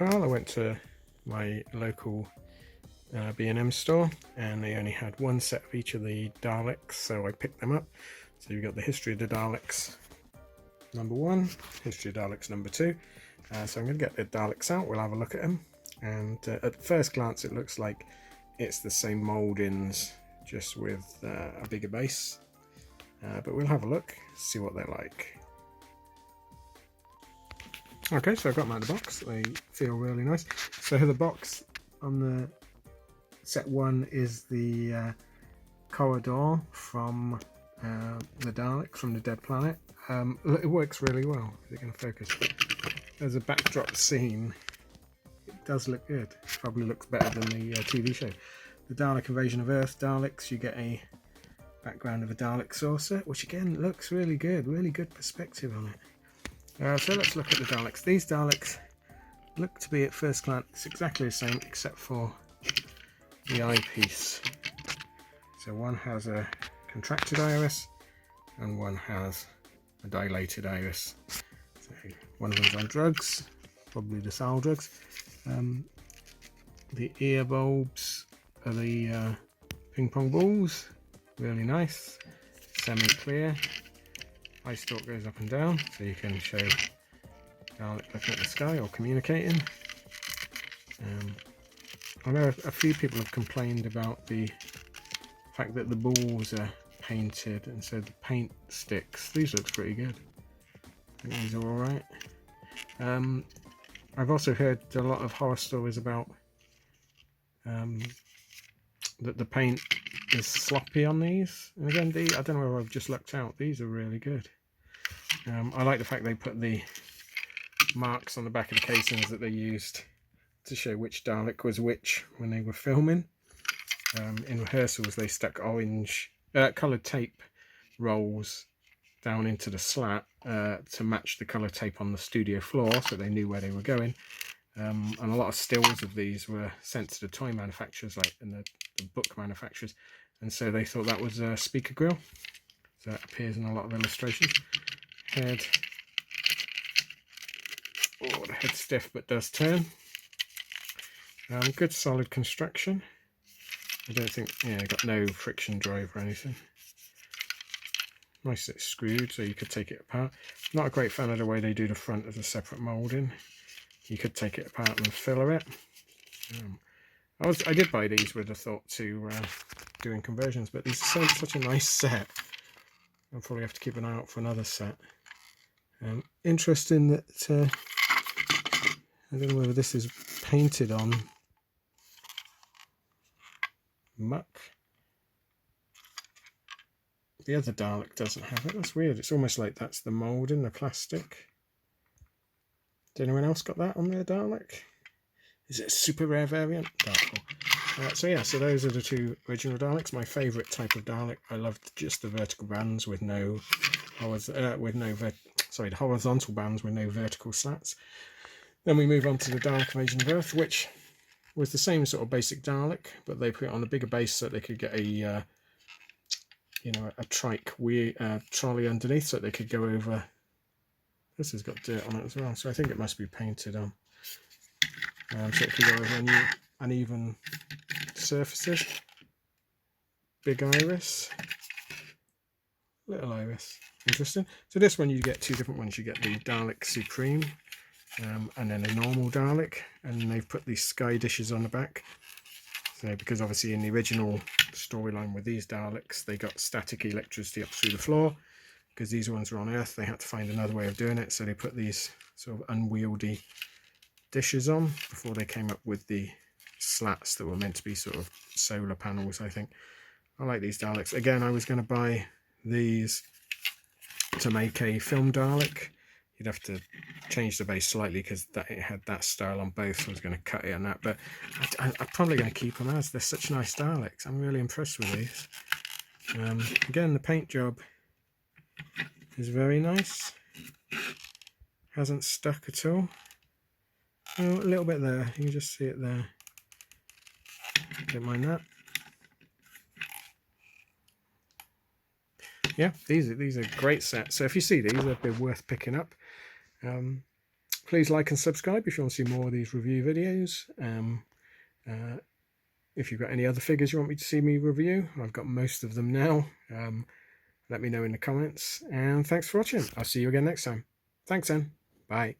Well, I went to my local B&M store and they only had one set of each of the Daleks, so I picked them up. So you've got the History of the Daleks number 1, History of Daleks number 2. So I'm going to get the Daleks out, we'll have a look at them. And at first glance it looks like it's the same mouldings, just with a bigger base. But we'll have a look, see what they're like. Okay, so I've got them out of the box. They feel really nice. So the box on the set 1 is the corridor from the Dalek, from the Dead Planet. It works really well. Is it going to focus? As a backdrop scene, it does look good. Probably looks better than the TV show. The Dalek Invasion of Earth Daleks, you get a background of a Dalek saucer, which again looks really good perspective on it. So let's look at the Daleks. These Daleks look to be at first glance exactly the same except for the eyepiece. So one has a contracted iris and one has a dilated iris. So one of them's on drugs, probably the Sal drugs. The ear bulbs are the ping pong balls, really nice, semi-clear. Eye stalk goes up and down, so you can show Dalek looking at the sky or communicating. I know a few people have complained about the fact that the balls are painted and so the paint sticks. These looks pretty good. I think these are alright. I've also heard a lot of horror stories about that the paint is sloppy on these. And again, I don't know whether I've just lucked out. These are really good. I like the fact they put the marks on the back of the casings that they used to show which Dalek was which when they were filming. In rehearsals they stuck orange coloured tape rolls down into the slat to match the colour tape on the studio floor, so they knew where they were going. And a lot of stills of these were sent to the toy manufacturers, like in the book manufacturers, and so they thought that was a speaker grill. So that appears in a lot of illustrations. Head, oh, the head's stiff but does turn. Good solid construction. I don't think, yeah, got no friction drive or anything. Nice it's screwed, so you could take it apart. Not a great fan of the way they do the front as a separate moulding. You could take it apart and filler it. I did buy these with a thought to doing conversions, but these are such a nice set. I'll probably have to keep an eye out for another set. Interesting that I don't know whether this is painted on muck. The other Dalek doesn't have it. That's weird. It's almost like that's the moulding, the plastic. Did anyone else got that on their Dalek? Is it a super rare variant? Doubtful. So yeah, so those are the two original Daleks. My favourite type of Dalek. I loved just the vertical bands with no the horizontal bands with no vertical slats. Then we move on to the Dalek Invasion of Earth, which was the same sort of basic Dalek, but they put it on a bigger base so they could get a a trike trolley underneath, so they could go over. This has got dirt on it as well, so I think it must be painted on. So it could go over uneven surfaces. Big iris, little iris. Interesting. So this one you get two different ones. You get the Dalek Supreme and then a normal Dalek, and they've put these sky dishes on the back. So because obviously in the original storyline with these Daleks they got static electricity up through the floor. Because these ones were on Earth, they had to find another way of doing it, so they put these sort of unwieldy dishes on before they came up with the slats that were meant to be sort of solar panels, I think. I like these Daleks. Again, I was going to buy these to make a film Dalek. You'd have to change the base slightly because it had that style on both, so I was going to cut it on that. But I'm probably going to keep them as they're such nice Daleks. I'm really impressed with these. Again, the paint job is very nice. Hasn't stuck at all. Oh, a little bit there. You can just see it there. Don't mind that. Yeah, these are great sets. So if you see these, they're worth picking up. Please like and subscribe if you want to see more of these review videos. If you've got any other figures you want me to see me review, I've got most of them now. Let me know in the comments. And thanks for watching. I'll see you again next time. Thanks then. Bye.